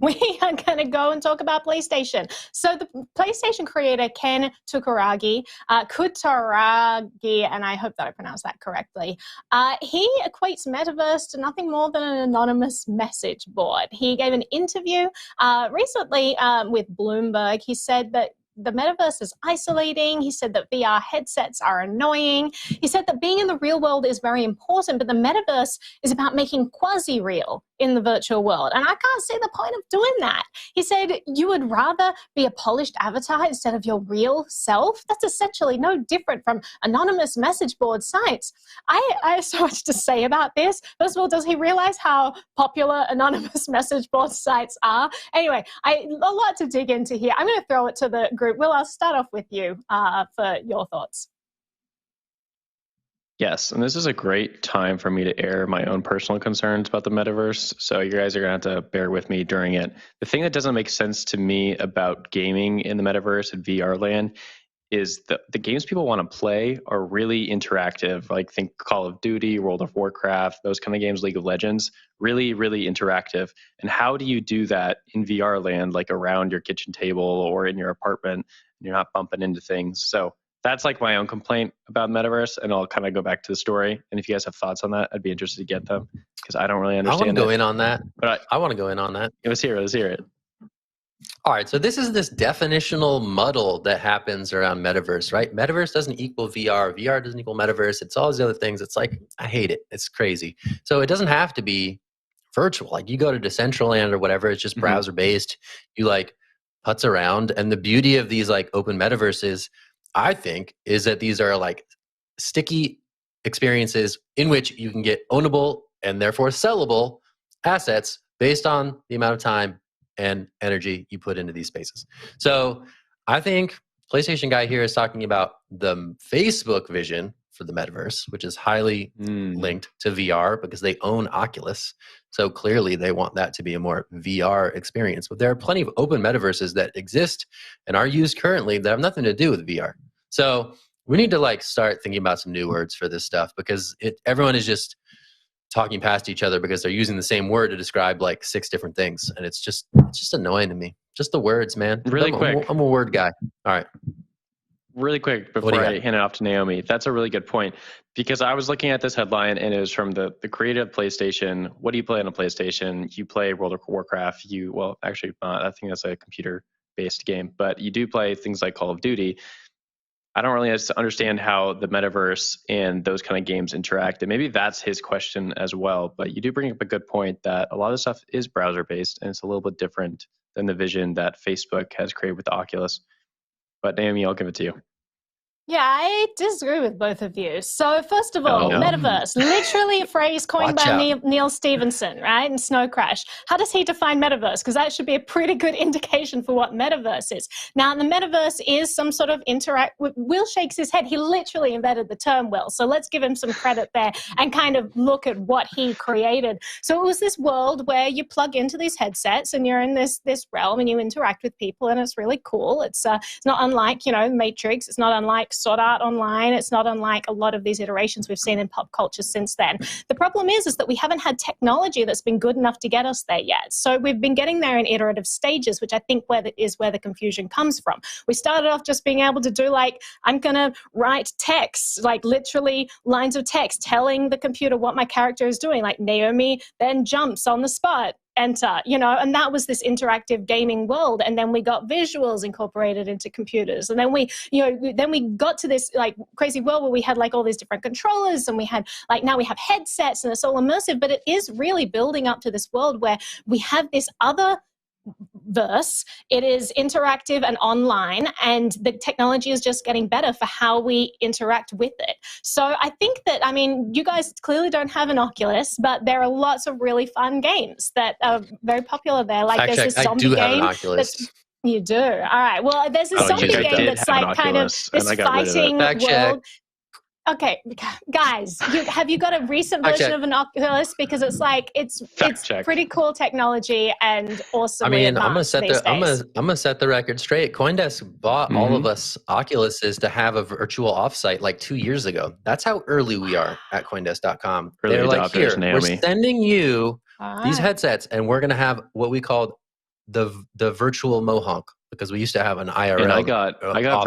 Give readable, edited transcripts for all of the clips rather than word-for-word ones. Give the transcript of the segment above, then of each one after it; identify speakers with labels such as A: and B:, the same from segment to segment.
A: We are going to go and talk about PlayStation. So the PlayStation creator, Ken Kutaragi, and I hope that I pronounced that correctly, he equates Metaverse to nothing more than an anonymous message board. He gave an interview recently with Bloomberg. He said that the metaverse is isolating. He said that VR headsets are annoying. He said that being in the real world is very important, but the metaverse is about making quasi-real in the virtual world. And I can't see the point of doing that. He said you would rather be a polished avatar instead of your real self. That's essentially no different from anonymous message board sites. I have so much to say about this. First of all, does he realize how popular anonymous message board sites are? Anyway, a lot to dig into here. I'm going to throw it to the group. Will, I'll start off with you for your thoughts.
B: Yes, and this is a great time for me to air my own personal concerns about the metaverse. So you guys are going to have to bear with me during it. The thing that doesn't make sense to me about gaming in the metaverse and VR land is the games people want to play are really interactive. Like think Call of Duty, World of Warcraft, those kind of games, League of Legends, really, really interactive. And how do you do that in VR land, like around your kitchen table or in your apartment, and you're not bumping into things? So that's like my own complaint about metaverse, and I'll kind of go back to the story. And if you guys have thoughts on that, I'd be interested to get them because I don't really understand.
C: I want to go in on that.
B: But
C: I want to go in on that.
B: Let's hear it.
C: All right, so this is this definitional muddle that happens around metaverse, right? Metaverse doesn't equal VR. VR doesn't equal metaverse. It's all these other things. It's like, I hate it. It's crazy. So it doesn't have to be virtual. Like you go to Decentraland or whatever, it's just browser based. You like putz around. And the beauty of these like open metaverses, I think, is that these are like sticky experiences in which you can get ownable and therefore sellable assets based on the amount of time and energy you put into these spaces. So I think PlayStation guy here is talking about the Facebook vision for the metaverse, which is highly linked to VR because they own Oculus. So clearly they want that to be a more VR experience. But there are plenty of open metaverses that exist and are used currently that have nothing to do with VR. So we need to like start thinking about some new words for this stuff because everyone is just talking past each other because they're using the same word to describe like 6 different things. And it's just annoying to me. Just the words, man.
B: Really quick.
C: I'm a word guy. All right.
B: Really quick before I hand it off to Naomi. That's a really good point because I was looking at this headline and it was from the creator of PlayStation. What do you play on a PlayStation? You play World of Warcraft. I think that's a computer-based game, but you do play things like Call of Duty. I don't really understand how the metaverse and those kind of games interact. And maybe that's his question as well. But you do bring up a good point that a lot of stuff is browser-based and it's a little bit different than the vision that Facebook has created with the Oculus. But Naomi, I'll give it to you.
A: Yeah, I disagree with both of you. So first of all, metaverse, literally a phrase coined by Neil Stephenson, right? And Snow Crash. How does he define metaverse? Because that should be a pretty good indication for what metaverse is. Now, the metaverse is some sort of Will shakes his head. He literally invented the term, Will. So let's give him some credit there and kind of look at what he created. So it was this world where you plug into these headsets and you're in this realm and you interact with people and it's really cool. It's not unlike, Matrix. It's not unlike Sword Art Online. It's not unlike a lot of these iterations we've seen in pop culture since then. The problem is that we haven't had technology that's been good enough to get us there yet. So we've been getting there in iterative stages, which I think is where the confusion comes from. We started off just being able to do I'm going to write text, literally lines of text telling the computer what my character is doing, like Naomi then jumps on the spot. Enter, and that was this interactive gaming world. And then we got visuals incorporated into computers. And then we got to this crazy world where we had all these different controllers and we had now we have headsets and it's all immersive, but it is really building up to this world where we have this other verse. It is interactive and online, and the technology is just getting better for how we interact with it. So I think that, you guys clearly don't have an Oculus, but there are lots of really fun games that are very popular there. There's this zombie game. You do? All right. Well, there's this zombie game that's kind of this fighting world. Okay, guys, have you got a recent version of an Oculus? Because it's it's pretty cool technology and awesome.
C: I'm gonna set the record straight. CoinDesk bought all of us Oculuses to have a virtual offsite 2 years ago. That's how early we are at CoinDesk.com. They're here, Naomi. We're sending you these headsets, and we're gonna have what we called the virtual mohawk, because we used to have an IRL.
B: And I got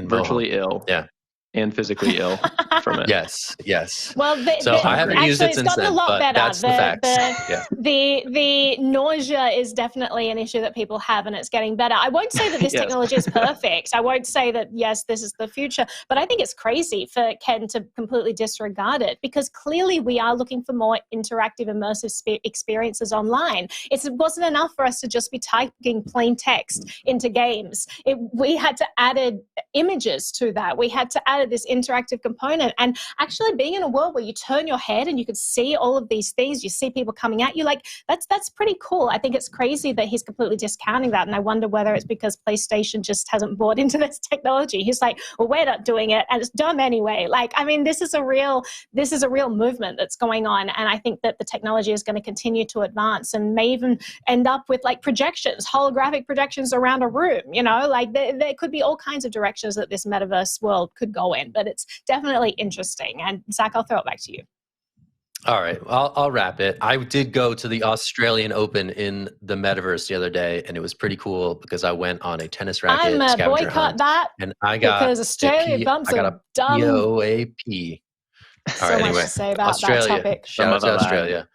B: virtually ill.
C: Yeah.
B: And physically ill from it.
C: Yes.
A: Well,
C: I haven't used it since
A: it's gotten
C: then,
A: a lot better.
C: That's the facts.
A: The nausea is definitely an issue that people have, and it's getting better. I won't say that this technology is perfect. I won't say that, yes, this is the future, but I think it's crazy for Ken to completely disregard it, because clearly we are looking for more interactive, immersive experiences online. It wasn't enough for us to just be typing plain text into games. We had to add images to that. We had to add this interactive component, and actually being in a world where you turn your head and you could see all of these things, you see people coming at you, like that's pretty cool. I think it's crazy that he's completely discounting that, and I wonder whether it's because PlayStation just hasn't bought into this technology. He's like, well, we're not doing it, and it's dumb anyway. Like, I mean, this is a real movement that's going on, and I think that the technology is going to continue to advance and may even end up with like projections, holographic projections around a room. You know, like there could be all kinds of directions that this metaverse world could go in, but it's definitely interesting. And Zach, I'll throw it back to you.
C: All right, I'll wrap it. I did go to the Australian Open in the metaverse the other day, and it was pretty cool because I went on a tennis racket scavenger
A: boycott
C: hunt,
A: that,
C: and I got
A: because Australia bumps
C: a
A: dumb.
C: POAP. All right,
A: so much to say about that topic.
C: Shout out to Australia.